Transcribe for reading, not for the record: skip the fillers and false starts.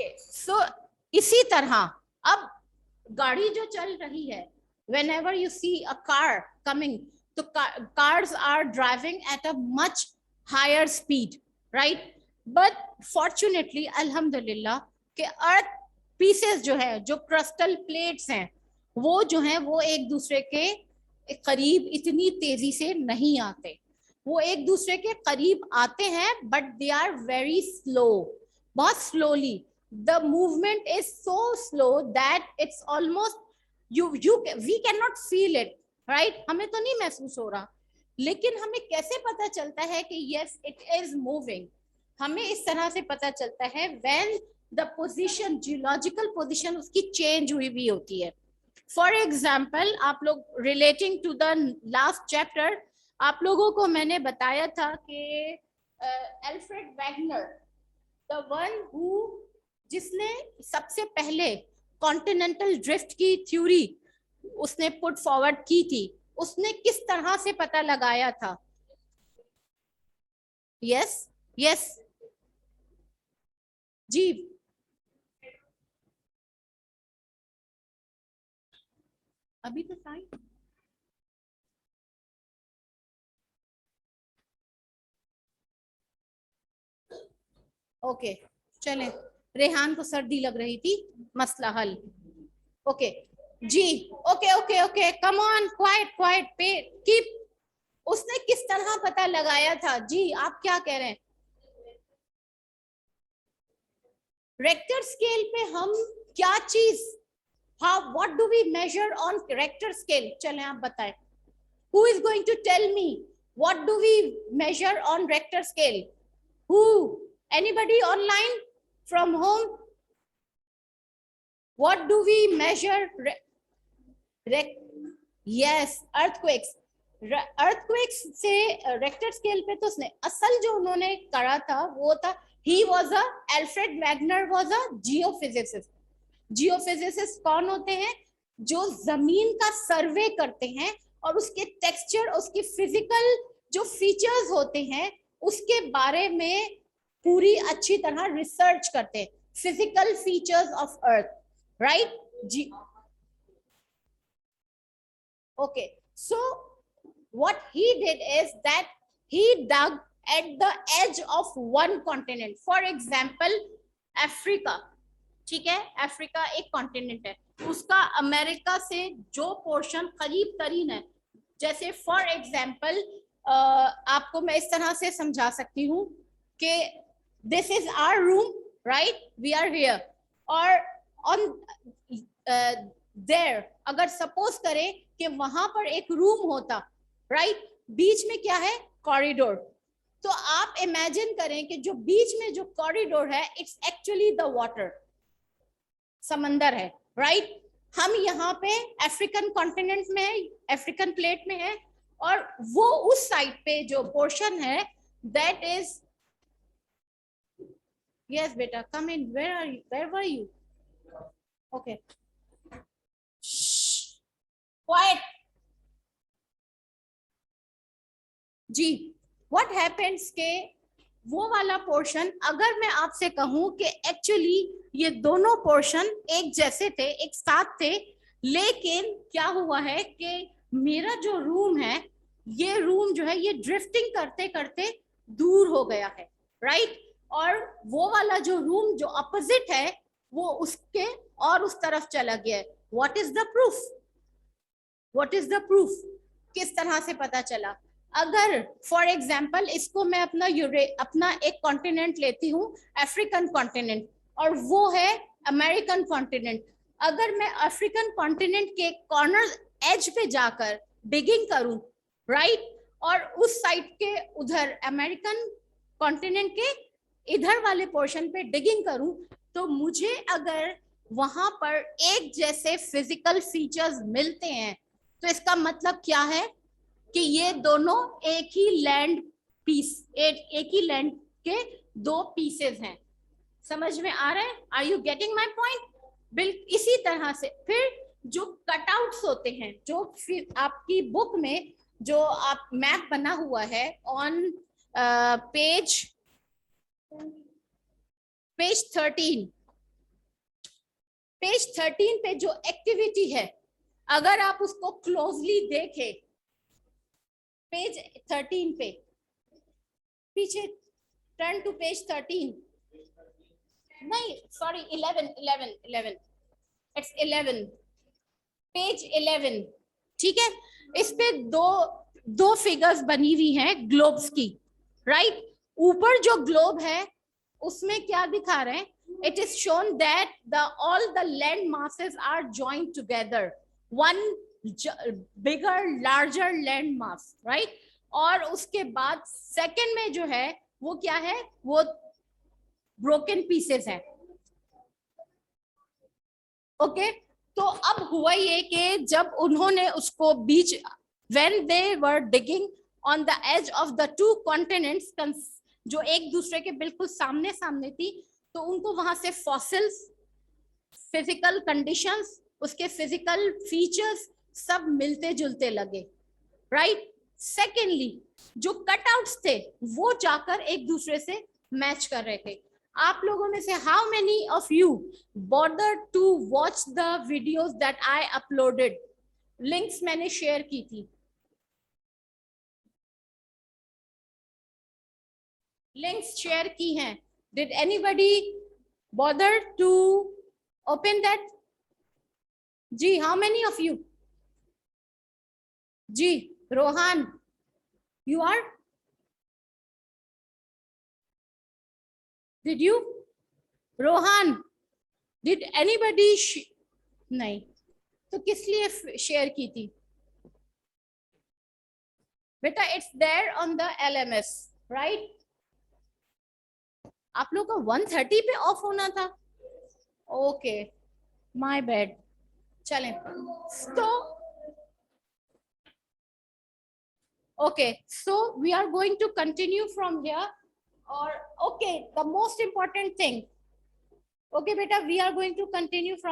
Okay so इसी तरह अब गाड़ी जो चल रही है, whenever you see a car coming, तो cars are driving at a much higher speed, right? But fortunately alhamdulillah कि अर्थ पीसेस जो है, जो क्रिस्टल प्लेट्स हैं, वो जो है वो एक दूसरे के करीब इतनी तेजी से नहीं आते। वो एक दूसरे के करीब आते हैं but they are very slow, बहुत slowly. The movement is so slow that it's almost we can not feel it, right? हमें तो नहीं महसूस हो रहा, लेकिन हमें कैसे पता चलता है कि यस इट इज मूविंग? हमें इस तरह से पता चलता है when the position, geological position उसकी चेंज हुई भी होती है। फॉर एग्जाम्पल, आप लोग relating to the last chapter, आप लोगों को मैंने बताया था कि Alfred Wegener, the one who, जिसने सबसे पहले कॉन्टिनेंटल ड्रिफ्ट की थ्योरी उसने पुट फॉरवर्ड की थी, उसने किस तरह से पता लगाया था? यस यस जी, अभी तो टाइम, ओके चले। रेहान को सर्दी लग रही थी, मसला हल। ओके जी, okay okay okay, come on, quite quite, पे कीप। उसने किस तरह पता लगाया था जी? आप क्या कह रहे हैं? रेक्टर स्केल पे हम क्या चीज, हाँ, what do we measure on Richter scale? चलें आप बताएं, who is going to tell me what do we measure on Richter scale? Who? Anybody online from home? What do we measure? Yes, earthquakes. earthquakes से Richter scale पे तो उसने असल जो उन्होंने करा था वो था, he was a Alfred Wegener was a geophysicist. Geophysicist कौन होते हैं? जो जमीन का सर्वे करते हैं और उसके टेक्सचर, उसकी फिजिकल जो फीचर्स होते हैं उसके बारे में पूरी अच्छी तरह रिसर्च करते हैं, physical features of earth, right जी? Okay, so what he did is that he dug at the edge of one continent. For example, Africa, ठीक है, अफ्रीका एक कॉन्टिनेंट है, उसका अमेरिका से जो पोर्शन करीब तरीन है, जैसे फॉर एग्जाम्पल आपको मैं इस तरह से समझा सकती हूँ कि this is our room, right? We are here, और ऑन देयर, अगर सपोज करें कि वहां पर एक रूम होता, राइट? बीच में क्या है? कॉरिडोर। तो आप इमेजिन करें कि जो बीच में जो कॉरिडोर है, इट्स एक्चुअली द वाटर, समंदर है, राइट? हम यहाँ पे अफ्रीकन कॉन्टिनेंट में है, अफ्रीकन प्लेट में है, और वो उस साइड पे जो पोर्शन है दैट इज, यस बेटा come in, where are you, where were you? Okay quite जी। व्हाट हैपेंस के वो वाला पोर्शन, अगर मैं आपसे कहूं कि एक्चुअली ये दोनों पोर्शन एक जैसे थे, एक साथ थे, लेकिन क्या हुआ है कि मेरा जो रूम है, ये रूम जो है ये ड्रिफ्टिंग करते करते दूर हो गया है, राइट? और वो वाला जो रूम जो अपोजिट है वो उसके और उस तरफ चला गया है। What is the proof? What is the proof? किस तरह से पता चला? अगर फॉर एग्जाम्पल इसको मैं अपना एक कॉन्टिनेंट लेती हूँ, अफ्रीकन कॉन्टिनेंट, और वो है अमेरिकन कॉन्टिनेंट, अगर मैं अफ्रीकन कॉन्टिनेंट के कॉर्नर एज पे जाकर डिगिंग करूं, राइट, और उस साइड के उधर अमेरिकन कॉन्टिनेंट के इधर वाले पोर्शन पे डिगिंग करूं, तो मुझे अगर वहां पर एक जैसे फिजिकल फीचर्स मिलते हैं, तो इसका मतलब क्या है कि ये दोनों एक ही लैंड पीस, एक ही लैंड के दो पीसेस हैं। समझ में आ रहा है? Are you getting my point? बिल्कुल इसी तरह से फिर जो कटआउट्स होते हैं, जो फिर आपकी बुक में जो आप मैप बना हुआ है ऑन पेज 13, पेज 13 पे जो एक्टिविटी है, अगर आप उसको क्लोजली देखें, पेज 13 पे, पीछे टर्न टू पेज 13, नहीं सॉरी 11 इट्स 11, पेज 11, ठीक है। इस पे दो फिगर्स बनी हुई हैं ग्लोब्स की, राइट। ऊपर जो ग्लोब है उसमें क्या दिखा रहे हैं, it is shown that all the land masses are joined together, one bigger larger land mass, right। और उसके बाद सेकंड में जो है वो क्या है, वो ब्रोकन पीसेस है, ओके। तो अब हुआ ये कि जब उन्होंने उसको बीच, when they were digging on the edge of the two continents, जो एक दूसरे के बिल्कुल सामने सामने थी, तो उनको वहां से फॉसिल्स, फिजिकल कंडीशंस, उसके फिजिकल फीचर्स सब मिलते जुलते लगे, राइट। सेकेंडली जो कटआउट्स थे वो जाकर एक दूसरे से मैच कर रहे थे। आप लोगों में से how many of you bother to watch the videos that I uploaded, links मैंने शेयर की थी, लिंक्स शेयर की हैं, did anybody bother to open that? जी, हाउ मेनी ऑफ यू? जी, Rohan, you are, did you, Rohan, did anybody नहीं, तो किस लिए शेयर की थी बेटा? It's there on the LMS, right. आप लोग का 1:30 पे ऑफ होना था, ओके, माय बैड। चलें तो okay, so we are going to continue from here, or okay, the most important thing, okay beta, we are going to continue from